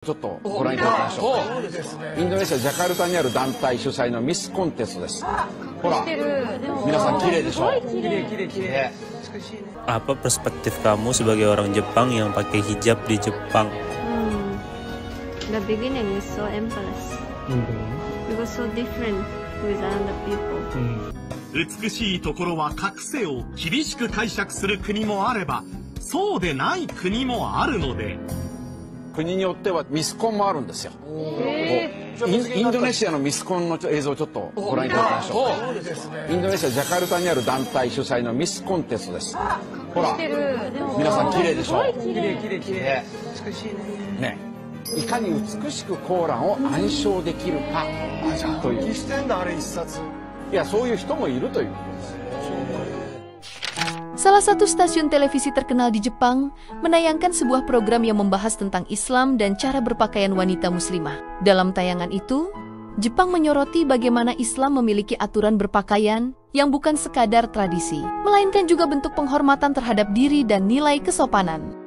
ちょっとご覧いただきましょう。インドネシア・ジャカルタにある団体主催のミスコンテストです。ほら、皆さん綺麗でしょ。綺麗。Apa perspektif kamu sebagai orang Jepang yang pakai hijab di Jepang? The beginning is so embarrassed. It was so different with other people. 美しいところは隠せを厳しく解釈する国もあれば、そうでない国もあるので。国によってはミスコンもあるんですよ。インドネシアのミスコンの映像をちょっとご覧いただきましょう。インドネシア・ジャカルタにある団体主催のミスコンテストです。ほら、皆さん綺麗でしょ。綺麗。ね。いかに美しくコーランを暗唱できるかという。いや、そういう人もいるということです。Salah satu stasiun televisi terkenal di Jepang menayangkan sebuah program yang membahas tentang Islam dan cara berpakaian wanita muslimah. Dalam tayangan itu, Jepang menyoroti bagaimana Islam memiliki aturan berpakaian yang bukan sekadar tradisi, melainkan juga bentuk penghormatan terhadap diri dan nilai kesopanan.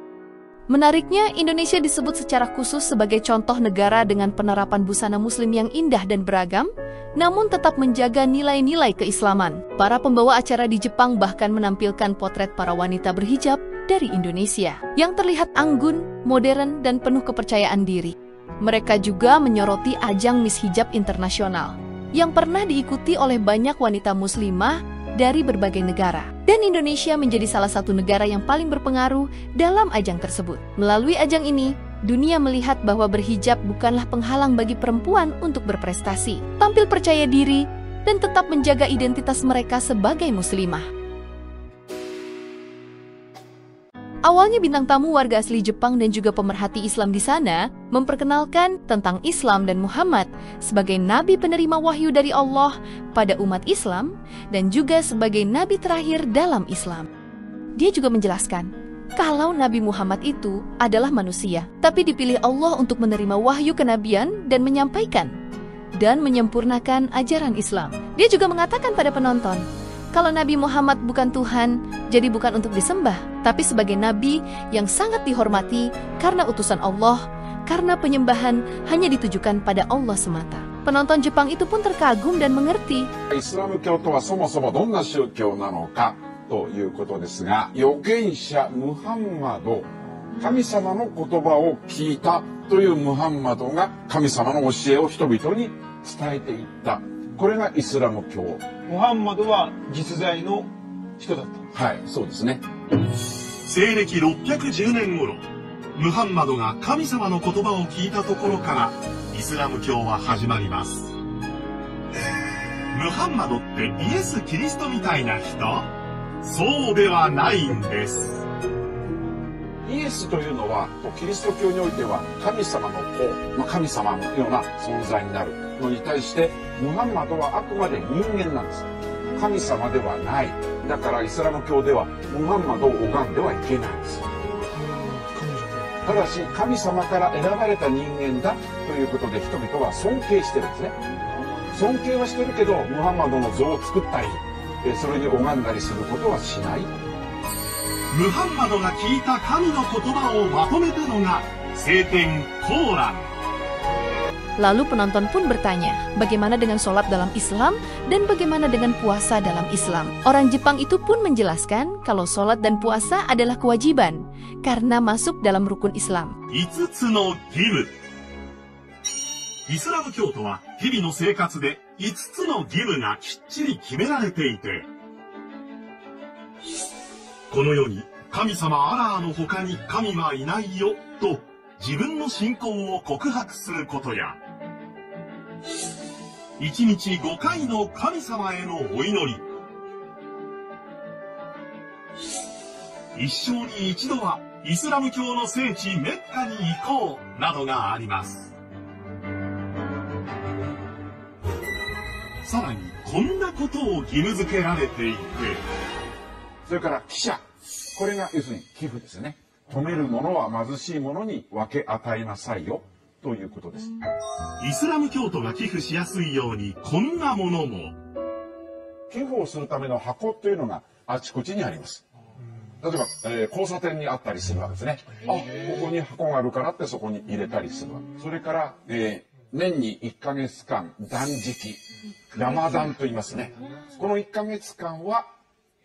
Menariknya, Indonesia disebut secara khusus sebagai contoh negara dengan penerapan busana muslim yang indah dan beragam, namun tetap menjaga nilai-nilai keislaman. Para pembawa acara di Jepang bahkan menampilkan potret para wanita berhijab dari Indonesia, yang terlihat anggun, modern, dan penuh kepercayaan diri. Mereka juga menyoroti ajang Miss Hijab Internasional, yang pernah diikuti oleh banyak wanita muslimah dari berbagai negara. Dan Indonesia menjadi salah satu negara yang paling berpengaruh dalam ajang tersebut. Melalui ajang ini, dunia melihat bahwa berhijab bukanlah penghalang bagi perempuan untuk berprestasi, tampil percaya diri, dan tetap menjaga identitas mereka sebagai muslimah. Awalnya bintang tamu warga asli Jepang dan juga pemerhati Islam di sana memperkenalkan tentang Islam dan Muhammad sebagai nabi penerima wahyu dari Allah pada umat Islam dan juga sebagai nabi terakhir dalam Islam. Dia juga menjelaskan kalau Nabi Muhammad itu adalah manusia, tapi dipilih Allah untuk menerima wahyu kenabian dan menyampaikan dan menyempurnakan ajaran Islam. Dia juga mengatakan pada penonton, kalau Nabi Muhammad bukan Tuhan, jadi bukan untuk disembah, tapi sebagai Nabi yang sangat dihormati karena utusan Allah, karena penyembahan hanya ditujukan pada Allah semata. Penonton Jepang itu pun terkagum dan mengerti. Islam教とはそもそもどんな宗教なのかということですが、預言者ムハンマド、神様の言葉を聞いたというムハンマドが神様の教えを人々に伝えていった。これがイスラム教。ムハンマドは実在の人だった。はい、そうですね。西暦610年頃、ムハンマドが神様の言葉を聞いたところからイスラム教は始まります。ムハンマドってイエス・キリストみたいな人？そうではないんです。イエスというのはキリスト教においては神様の子、神様のような存在になるのに対してムハンマドはあくまで人間なんです。神様ではない。だからイスラム教ではムハンマドを拝んではいけないんです。ただし神様から選ばれた人間だということで人々は尊敬してるんですね。尊敬はしてるけどムハンマドの像を作ったりそれに拝んだりすることはしない。ムハンマドが聞いた神の言葉をまとめたのが聖典コーラン。Lalu penonton pun bertanya, bagaimana dengan sholat dalam Islam dan bagaimana dengan puasa dalam Islam? Orang Jepang itu pun menjelaskan kalau sholat dan puasa adalah kewajiban karena masuk dalam rukun Islam. 5つの義務。イスラム教徒は日々の生活で5つの義務がきっちり決められていて、この世に神様アラーの他に神はいないよと自分の信仰を告白することや、1日5回の神様へのお祈り、一生に一度はイスラム教の聖地メッカに行こうなどがあります。さらにこんなことを義務付けられていて、それから寄捨、これが要するに寄付ですよね。富める者は貧しい者に分け与えなさいよということです。イスラム教徒が寄付しやすいようにこんなものも。寄付をするための箱というのがあちこちにあります。例えば、交差点にあったりするわけですね。あ、ここに箱があるからってそこに入れたりするわけ。それから、年に1ヶ月間断食、ラマダンと言いますね。この1ヶ月間は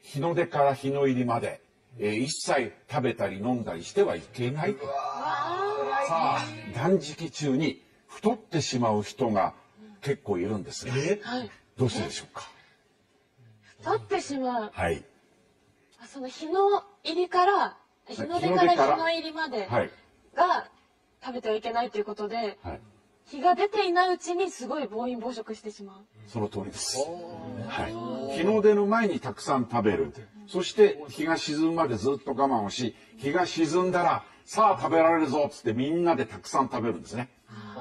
日の出から日の入りまで、一切食べたり飲んだりしてはいけない。さあ、断食中に太ってしまう人が結構いるんですが、どうしてでしょうか。太ってしまう。はい。その日の入りから日の出から日の入りまでが食べてはいけないということで、はい、日が出ていないうちにすごい暴飲暴食してしまう。その通りです。はい。日の出の前にたくさん食べる。そして日が沈むまでずっと我慢をし、日が沈んだらさあ食べられるぞっつってみんなでたくさん食べるんですね。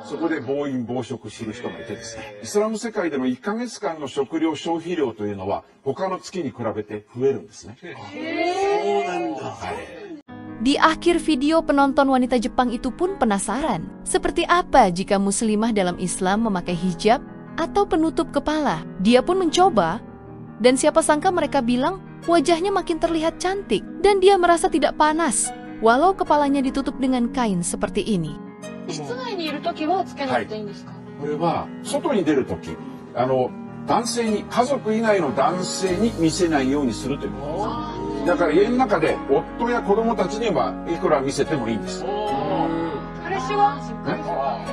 そこで暴飲暴食する人がいてですね、イスラム世界での1ヶ月間の食料消費量というのは他の月に比べて増えるんですね。そうなんだ。はい。Di akhir video, penonton wanita Jepang itu pun penasaran, seperti apa jika muslimah dalam Islam memakai hijab atau penutup kepala. Dia pun mencoba, dan siapa sangka mereka bilang wajahnya makin terlihat cantik, dan dia merasa tidak panas, walau kepalanya ditutup dengan kain seperti ini. 室内にいるときはつけなくていいんですか？これは外に出るとき、男性に、家族以外の男性に見せないようにするということです。だから家の中で夫や子供たちにはいくら見せてもいいんです。彼氏は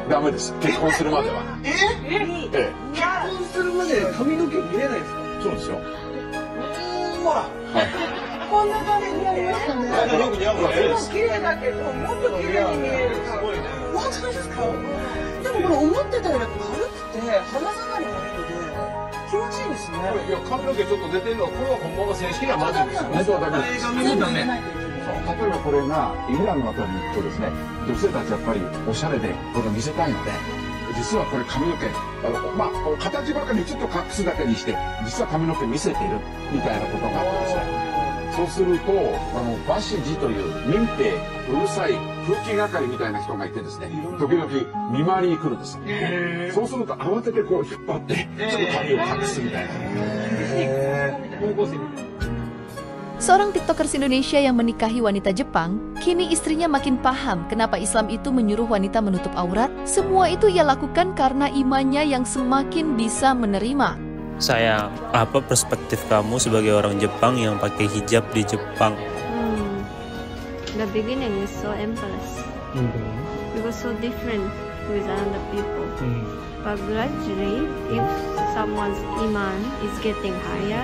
ダメです。結婚するまでは。結婚するまで髪の毛見れないですか？そうですよ。こんな感じになりましたね。よく似合うわけです。綺麗だけど、もっと綺麗に見える。すごいね。本当ですか？でもこれ思ってたより軽くて肌触りもいいので気持ちいいですね。いや、髪の毛ちょっと出てるのはこれは本物正式なマジですよね。そうだね。全部入れないといけない。例えばこれがイランのあたりに行くとですね、女性たちやっぱりおしゃれでこれを見せたいので、実はこれ髪の毛形ばかりちょっと隠すだけにして実は髪の毛見せているみたいなことがあってですね、そうするとバシジという民兵うるさい風紀係みたいな人がいてですね、時々見回りに来るんです。そうすると慌ててこう引っ張ってちょっと髪を隠すみたいな。Seorang tiktokers Indonesia yang menikahi wanita Jepang, kini istrinya makin paham kenapa Islam itu menyuruh wanita menutup aurat. Semua itu ia lakukan karena imannya yang semakin bisa menerima. Saya, apa perspektif kamu sebagai orang Jepang yang pakai hijab di Jepang? The beginning is so embarrassed because so different with other people. But gradually, if someone's iman is getting higher,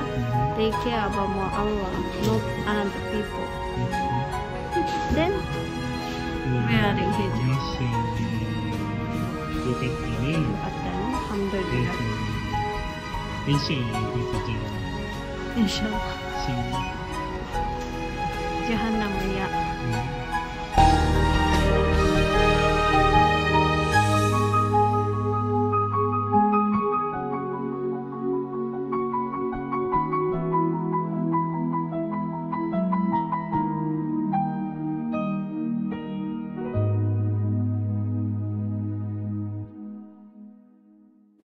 they care about more Allah, not other people. Then, wearing hijab. Alhamdulillah. Inshallah. Jahannam ya.